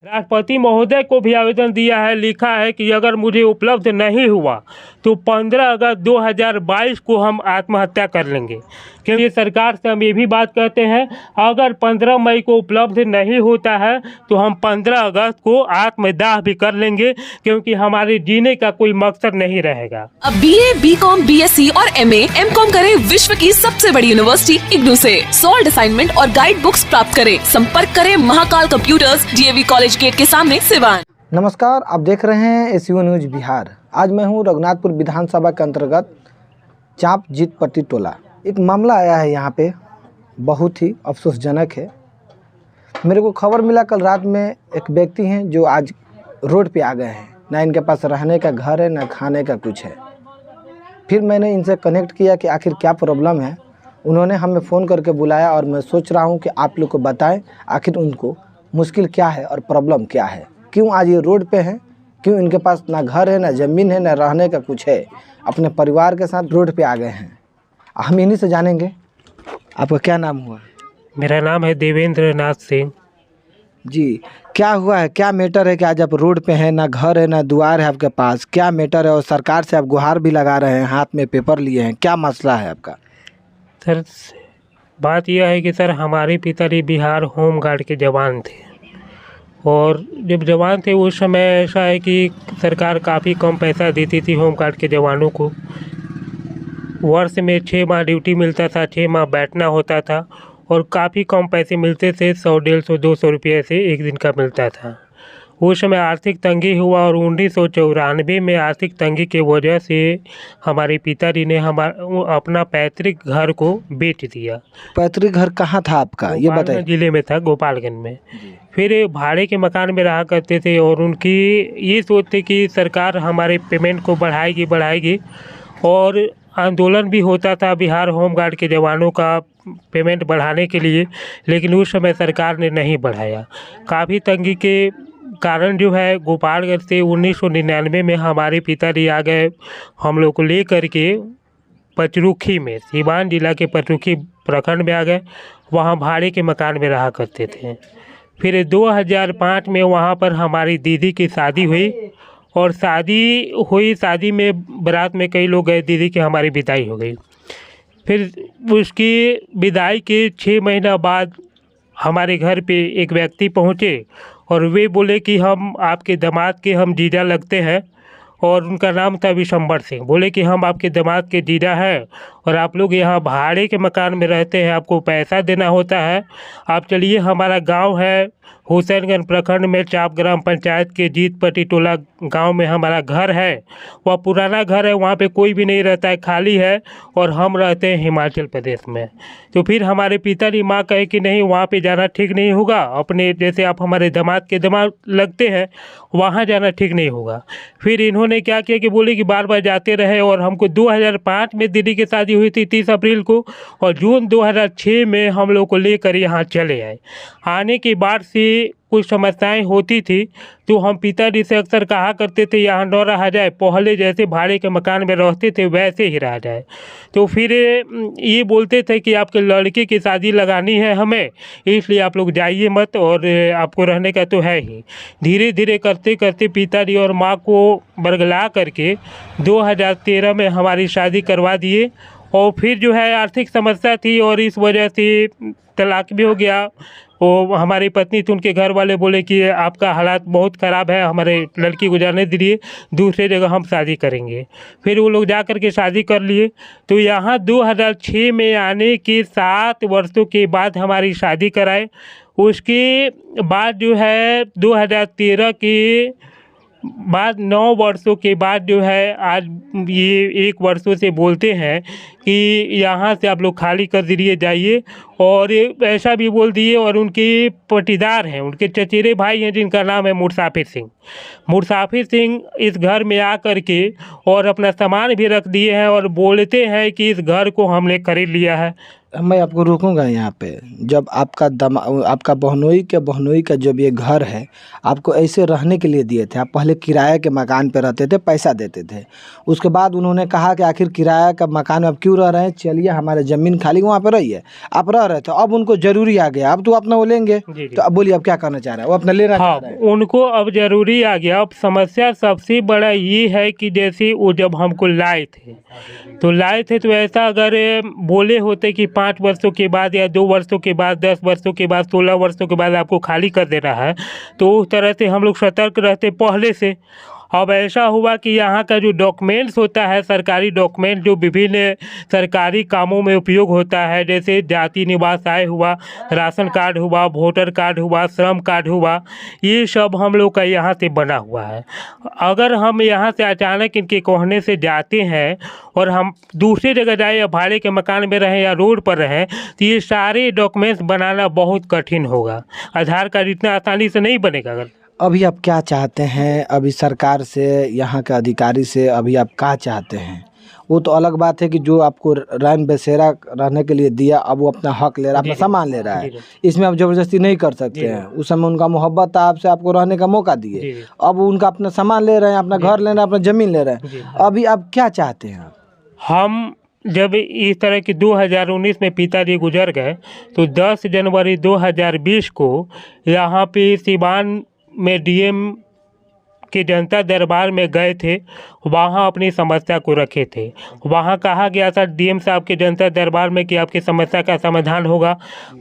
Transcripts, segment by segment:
राष्ट्रपति महोदय को भी आवेदन दिया है, लिखा है कि अगर मुझे उपलब्ध नहीं हुआ तो 15 अगस्त 2022 को हम आत्महत्या कर लेंगे। क्योंकि सरकार से हम ये भी बात कहते हैं, अगर 15 मई को उपलब्ध नहीं होता है तो हम 15 अगस्त को आत्मदाह भी कर लेंगे, क्योंकि हमारे जीने का कोई मकसद नहीं रहेगा। अब BA, BCom, BSc और MA, MCom करें विश्व की सबसे बड़ी यूनिवर्सिटी इग्नू से। सॉल्ड असाइनमेंट और गाइड बुक्स प्राप्त करें। संपर्क करें Mahakal computers, DAV college gate के सामने, सिवान। नमस्कार, आप देख रहे हैं SU न्यूज बिहार। आज मैं हूं रघुनाथपुर विधानसभा के अंतर्गत चाँप जीतपट्टी टोला। एक मामला आया है यहाँ पे, बहुत ही अफसोसजनक है। मेरे को खबर मिला कल रात में एक व्यक्ति हैं जो आज रोड पे आ गए हैं। ना इनके पास रहने का घर है, ना खाने का कुछ है। फिर मैंने इनसे कनेक्ट किया कि आखिर क्या प्रॉब्लम है। उन्होंने हमें फ़ोन करके बुलाया और मैं सोच रहा हूँ कि आप लोग को बताएं आखिर उनको मुश्किल क्या है और प्रॉब्लम क्या है, क्यों आज ये रोड पे हैं, क्यों इनके पास ना घर है, ना ज़मीन है, ना रहने का कुछ है। अपने परिवार के साथ रोड पे आ गए हैं। हम इन्हीं से जानेंगे। आपका क्या नाम हुआ? मेरा नाम है देवेंद्र नाथ सिंह जी। क्या हुआ है, क्या मैटर है कि आज आप रोड पे हैं, ना घर है, ना द्वार है आपके पास? क्या मैटर है? और सरकार से आप गुहार भी लगा रहे हैं, हाथ में पेपर लिए हैं, क्या मसला है आपका? सर, बात यह है कि सर हमारे पिताजी बिहार होम गार्ड के जवान थे, और जब जवान थे उस समय ऐसा है कि सरकार काफ़ी कम पैसा देती थी होम गार्ड के जवानों को। वर्ष में 6 माह ड्यूटी मिलता था, 6 माह बैठना होता था, और काफ़ी कम पैसे मिलते थे। 100, 150, 200 रुपये से एक दिन का मिलता था। उस समय आर्थिक तंगी हुआ और 1994 में आर्थिक तंगी की वजह से हमारे पिताजी ने अपना पैतृक घर को बेच दिया। पैतृक घर कहाँ था आपका, ये बताइए? जिले में था, गोपालगंज में। फिर भाड़े के मकान में रहा करते थे, और उनकी ये सोच थी कि सरकार हमारे पेमेंट को बढ़ाएगी, और आंदोलन भी होता था बिहार होम गार्ड के जवानों का पेमेंट बढ़ाने के लिए, लेकिन उस समय सरकार ने नहीं बढ़ाया। काफ़ी तंगी के कारण जो है गोपालगंज से 1999 में हमारे पिताजी आ गए हम लोग को ले करके पचरुखी में, सिवान जिला के पचरुखी प्रखंड में आ गए। वहाँ भाड़े के मकान में रहा करते थे। फिर 2005 में वहाँ पर हमारी दीदी की शादी हुई, और शादी में बारात में कई लोग गए, दीदी की हमारी विदाई हो गई। फिर उसकी विदाई के 6 महीना बाद हमारे घर पे एक व्यक्ति पहुँचे, और वे बोले कि हम आपके दामाद के हम जीजा लगते हैं, और उनका नाम था विशंबर सिंह। बोले कि हम आपके दामाद के जीजा हैं, और आप लोग यहाँ भाड़े के मकान में रहते हैं, आपको पैसा देना होता है। आप चलिए, हमारा गांव है हुसैनगंज प्रखंड में चाँप ग्राम पंचायत के जीतपट्टी टोला गांव में हमारा घर है। वह पुराना घर है, वहाँ पे कोई भी नहीं रहता है, खाली है, और हम रहते हैं हिमाचल प्रदेश में। तो फिर हमारे पिताजी माँ कहे कि नहीं, वहाँ पे जाना ठीक नहीं होगा, अपने जैसे आप हमारे दामाद के दामाद लगते हैं, वहाँ जाना ठीक नहीं होगा। फिर इन्होंने क्या किया कि बोले कि बार बार जाते रहे, और हमको 2005 में दीदी की शादी हुई थी 30 अप्रैल को, और जून 2006 में हम लोग को लेकर यहाँ चले आए। आने के बाद से कुछ समस्याएं होती थी, तो हम पिताजी से अक्सर कहा करते थे यहाँ न रहा जाए, पहले जैसे भाड़े के मकान में रहते थे वैसे ही रहा जाए। तो फिर ये बोलते थे कि आपके लड़के की शादी लगानी है हमें, इसलिए आप लोग जाइए मत, और आपको रहने का तो है ही। धीरे धीरे करते करते पिताजी और माँ को बरगला करके 2013 में हमारी शादी करवा दिए। और फिर जो है आर्थिक समस्या थी, और इस वजह से तलाक भी हो गया। वो हमारी पत्नी थी, उनके घर वाले बोले कि आपका हालात बहुत ख़राब है, हमारे लड़की को जाने दीजिए, दूसरे जगह हम शादी करेंगे। फिर वो लोग जा कर के शादी कर लिए। तो यहाँ 2006 में आने के 7 वर्षों के बाद हमारी शादी कराए। उसके बाद जो है 2013 के बाद 9 वर्षों के बाद जो है आज ये 1 वर्षों से बोलते हैं कि यहाँ से आप लोग खाली कर दीजिए, जाइए। और ऐसा भी बोल दिए, और उनके पटीदार हैं, उनके चचेरे भाई हैं जिनका नाम है मुसाफिर सिंह। मुसाफिर सिंह इस घर में आ कर के और अपना सामान भी रख दिए हैं, और बोलते हैं कि इस घर को हमने खरीद लिया है। मैं आपको रोकूंगा यहाँ पे। जब आपका बहनोई का जब ये घर है, आपको ऐसे रहने के लिए दिए थे। आप पहले किराए के मकान पे रहते थे, पैसा देते थे। उसके बाद उन्होंने कहा कि आखिर किराया का मकान में आप क्यों रह रहे हैं, चलिए हमारे ज़मीन खाली वहाँ पे रहिए। आप रह रहे थे, अब उनको ज़रूरी आ गया, अब तो अपना वो लेंगे। तो अब बोलिए, अब क्या करना चाह रहे हैं? वो अपना लेना चाह रहे हैं। उनको अब जरूरी आ गया। अब समस्या सबसे बड़ा ये है कि जैसे वो जब हमको लाए थे तो ऐसा अगर बोले होते कि 5 वर्षों के बाद या 2 वर्षों के बाद, 10 वर्षों के बाद, 16 वर्षों के बाद आपको खाली कर देना है, तो उस तरह से हम लोग सतर्क रहते पहले से। अब ऐसा हुआ कि यहाँ का जो डॉक्यूमेंट्स होता है, सरकारी डॉक्यूमेंट जो विभिन्न सरकारी कामों में उपयोग होता है, जैसे जाति निवास आय हुआ, राशन कार्ड हुआ, वोटर कार्ड हुआ, श्रम कार्ड हुआ, ये सब हम लोग का यहाँ से बना हुआ है। अगर हम यहाँ से अचानक इनके कहने से जाते हैं और हम दूसरी जगह जाए या भाड़े के मकान में रहें या रोड पर रहें, तो ये सारे डॉक्यूमेंट्स बनाना बहुत कठिन होगा। आधार कार्ड इतना आसानी से नहीं बनेगा। अगर अभी आप क्या चाहते हैं? अभी सरकार से, यहाँ के अधिकारी से अभी आप क्या चाहते हैं? वो तो अलग बात है कि जो आपको रैन बसेरा रहने के लिए दिया, अब वो अपना हक ले रहा है, अपना सामान ले रहा है। इसमें आप जबरदस्ती नहीं कर सकते हैं। उस समय उनका मोहब्बत था आपसे, आपको रहने का मौका दिए। अब उनका अपना सामान ले रहे हैं, अपना घर ले रहे हैं, अपना ज़मीन ले रहे हैं। अभी आप क्या चाहते हैं? हम जब इस तरह की 2019 में पिताजी गुजर गए, तो 10 जनवरी 2020 को यहाँ पे सिवान में डीएम के जनता दरबार में गए थे। वहाँ अपनी समस्या को रखे थे। वहाँ कहा गया था डीएम साहब के जनता दरबार में कि आपकी समस्या का समाधान होगा।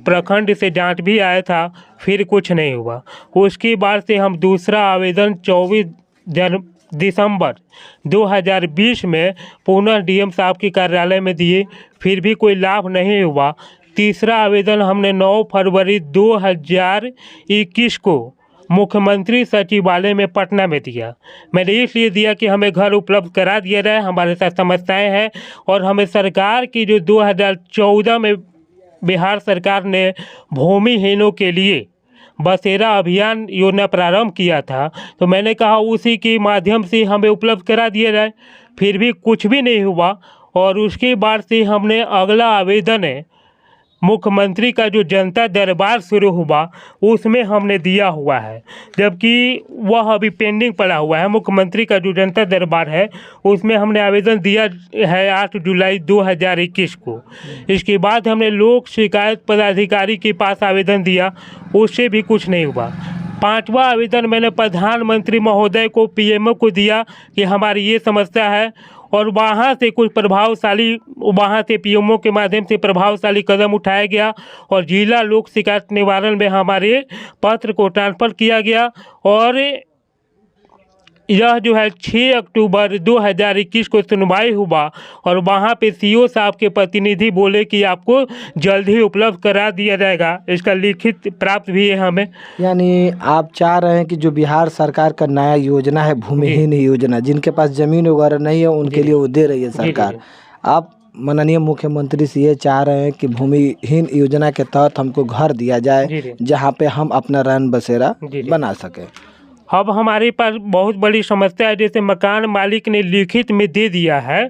प्रखंड से जांच भी आया था, फिर कुछ नहीं हुआ। उसके बाद से हम दूसरा आवेदन 24 दिसंबर 2020 में पुनः डीएम साहब के कार्यालय में दिए, फिर भी कोई लाभ नहीं हुआ। तीसरा आवेदन हमने 9 फरवरी 2021 को मुख्यमंत्री सचिवालय में पटना में दिया। मैंने इसलिए दिया कि हमें घर उपलब्ध करा दिया जाए, हमारे साथ समस्याएं हैं। और हमें सरकार की जो 2014 में बिहार सरकार ने भूमिहीनों के लिए बसेरा अभियान योजना प्रारंभ किया था, तो मैंने कहा उसी के माध्यम से हमें उपलब्ध करा दिया जाए। फिर भी कुछ भी नहीं हुआ। और उसके बाद से हमने अगला आवेदन है, मुख्यमंत्री का जो जनता दरबार शुरू हुआ, उसमें हमने दिया हुआ है, जबकि वह अभी पेंडिंग पड़ा हुआ है। मुख्यमंत्री का जो जनता दरबार है, उसमें हमने आवेदन दिया है 8 जुलाई 2021 को। इसके बाद हमने लोक शिकायत पदाधिकारी के पास आवेदन दिया, उससे भी कुछ नहीं हुआ। 5वां आवेदन मैंने प्रधानमंत्री महोदय को, पीएमओ को दिया कि हमारी ये समस्या है। और वहाँ से कुछ वहाँ से पीएमओ के माध्यम से प्रभावशाली कदम उठाया गया और जिला लोक शिकायत निवारण में हमारे पत्र को ट्रांसफ़र किया गया। और यह जो है 6 अक्टूबर 2021 को सुनवाई हुआ और वहाँ पे सीओ साहब के प्रतिनिधि बोले कि आपको जल्द ही उपलब्ध करा दिया जाएगा। इसका लिखित प्राप्त भी है हमें। यानी आप चाह रहे हैं कि जो बिहार सरकार का नया योजना है, भूमिहीन योजना, जिनके पास ज़मीन वगैरह नहीं है, उनके लिए वो दे रही है सरकार। आप माननीय मुख्यमंत्री से ये चाह रहे हैं कि भूमिहीन योजना के तहत हमको घर दिया जाए, जहाँ पे हम अपना रैन बसेरा बना सकें। अब हमारे पास बहुत बड़ी समस्या है, जैसे मकान मालिक ने लिखित में दे दिया है।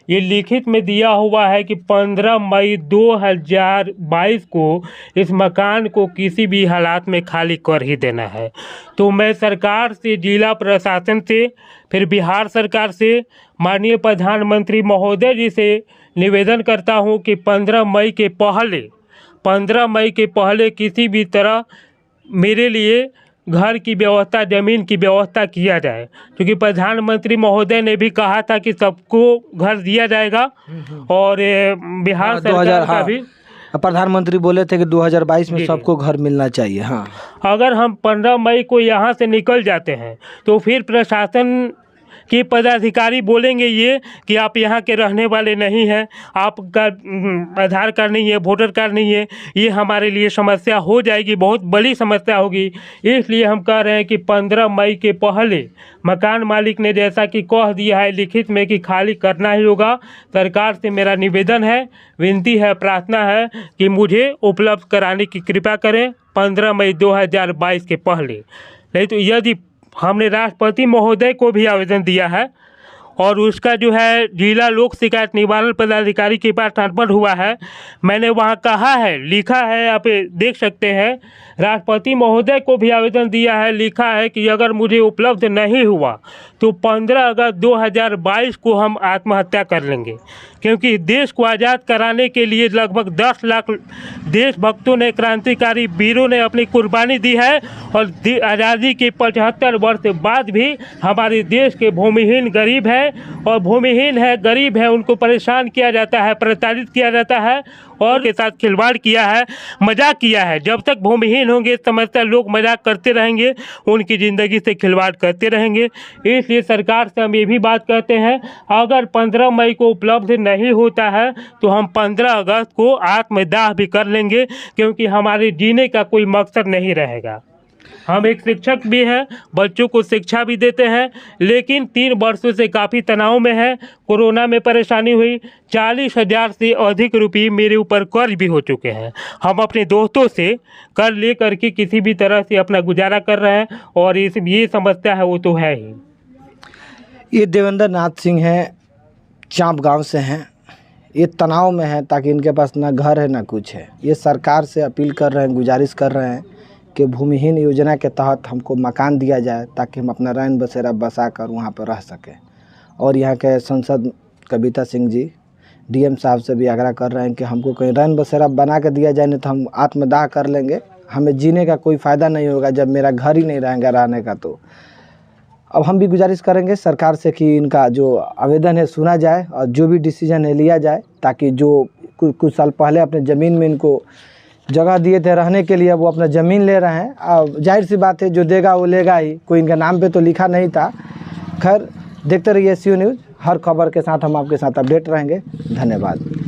ये लिखित में दिया हुआ है कि 15 मई 2022 को इस मकान को किसी भी हालात में खाली कर ही देना है। तो मैं सरकार से, जिला प्रशासन से, फिर बिहार सरकार से, माननीय प्रधानमंत्री महोदय जी से निवेदन करता हूँ कि 15 मई के पहले किसी भी तरह मेरे लिए घर की व्यवस्था, ज़मीन की व्यवस्था किया जाए, क्योंकि प्रधानमंत्री महोदय ने भी कहा था कि सबको घर दिया जाएगा। और बिहार सरकार का भी प्रधानमंत्री बोले थे कि 2022 में सबको घर मिलना चाहिए। हाँ, अगर हम 15 मई को यहाँ से निकल जाते हैं तो फिर प्रशासन के पदाधिकारी बोलेंगे ये कि आप यहाँ के रहने वाले नहीं हैं, आपका आधार कार्ड नहीं है, वोटर कार्ड नहीं है। ये हमारे लिए समस्या हो जाएगी, बहुत बड़ी समस्या होगी। इसलिए हम कह रहे हैं कि 15 मई के पहले मकान मालिक ने जैसा कि कह दिया है लिखित में कि खाली करना ही होगा। सरकार से मेरा निवेदन है, विनती है, प्रार्थना है कि मुझे उपलब्ध कराने की कृपा करें 15 मई 2022 के पहले। नहीं तो यदि हमने राष्ट्रपति महोदय को भी आवेदन दिया है, और उसका जो है जिला लोक शिकायत निवारण पदाधिकारी के पास ट्रांसफर हुआ है। मैंने वहाँ कहा है, लिखा है, आप देख सकते हैं, राष्ट्रपति महोदय को भी आवेदन दिया है, लिखा है कि अगर मुझे उपलब्ध नहीं हुआ तो 15 अगस्त 2022 को हम आत्महत्या कर लेंगे, क्योंकि देश को आज़ाद कराने के लिए लगभग 10 लाख देशभक्तों ने, क्रांतिकारी वीरों ने अपनी कुर्बानी दी है और आज़ादी के 75 वर्ष बाद भी हमारे देश के भूमिहीन गरीब हैं, और भूमिहीन है, गरीब है, उनको परेशान किया जाता है, प्रताड़ित किया जाता है और के साथ खिलवाड़ किया है, मजाक किया है। जब तक भूमिहीन होंगे समझता लोग मजाक करते रहेंगे, उनकी ज़िंदगी से खिलवाड़ करते रहेंगे। इसलिए सरकार से हम ये भी बात कहते हैं, अगर 15 मई को उपलब्ध नहीं होता है तो हम 15 अगस्त को आत्मदाह भी कर लेंगे, क्योंकि हमारे जीने का कोई मकसद नहीं रहेगा। हम एक शिक्षक भी हैं, बच्चों को शिक्षा भी देते हैं, लेकिन 3 वर्षों से काफ़ी तनाव में है। कोरोना में परेशानी हुई, 40,000 से अधिक रुपये मेरे ऊपर कर्ज भी हो चुके हैं। हम अपने दोस्तों से कर्ज ले करके किसी भी तरह से अपना गुजारा कर रहे हैं, और ये समस्या है वो तो है ही। ये देवेंद्र नाथ सिंह हैं, चाँप गांव से हैं। ये तनाव में है ताकि इनके पास ना घर है ना कुछ है। ये सरकार से अपील कर रहे हैं, गुजारिश कर रहे हैं कि भूमिहीन योजना के तहत हमको मकान दिया जाए ताकि हम अपना रैन बसेरा बसा कर वहाँ पर रह सकें। और यहाँ के सांसद कविता सिंह जी डीएम साहब से भी आग्रह कर रहे हैं कि हमको कहीं रैन बसेरा बना के दिया जाए, नहीं तो हम आत्मदाह कर लेंगे। हमें जीने का कोई फ़ायदा नहीं होगा जब मेरा घर ही नहीं रहेगा रहने का। तो अब हम भी गुजारिश करेंगे सरकार से कि इनका जो आवेदन है सुना जाए और जो भी डिसीजन है लिया जाए, ताकि जो कुछ साल पहले अपने ज़मीन में इनको जगह दिए थे रहने के लिए, वो अपना ज़मीन ले रहे हैं। अब जाहिर सी बात है, जो देगा वो लेगा ही, कोई इनके नाम पे तो लिखा नहीं था। खैर, देखते रहिए SU न्यूज़, हर खबर के साथ हम आपके साथ अपडेट रहेंगे। धन्यवाद।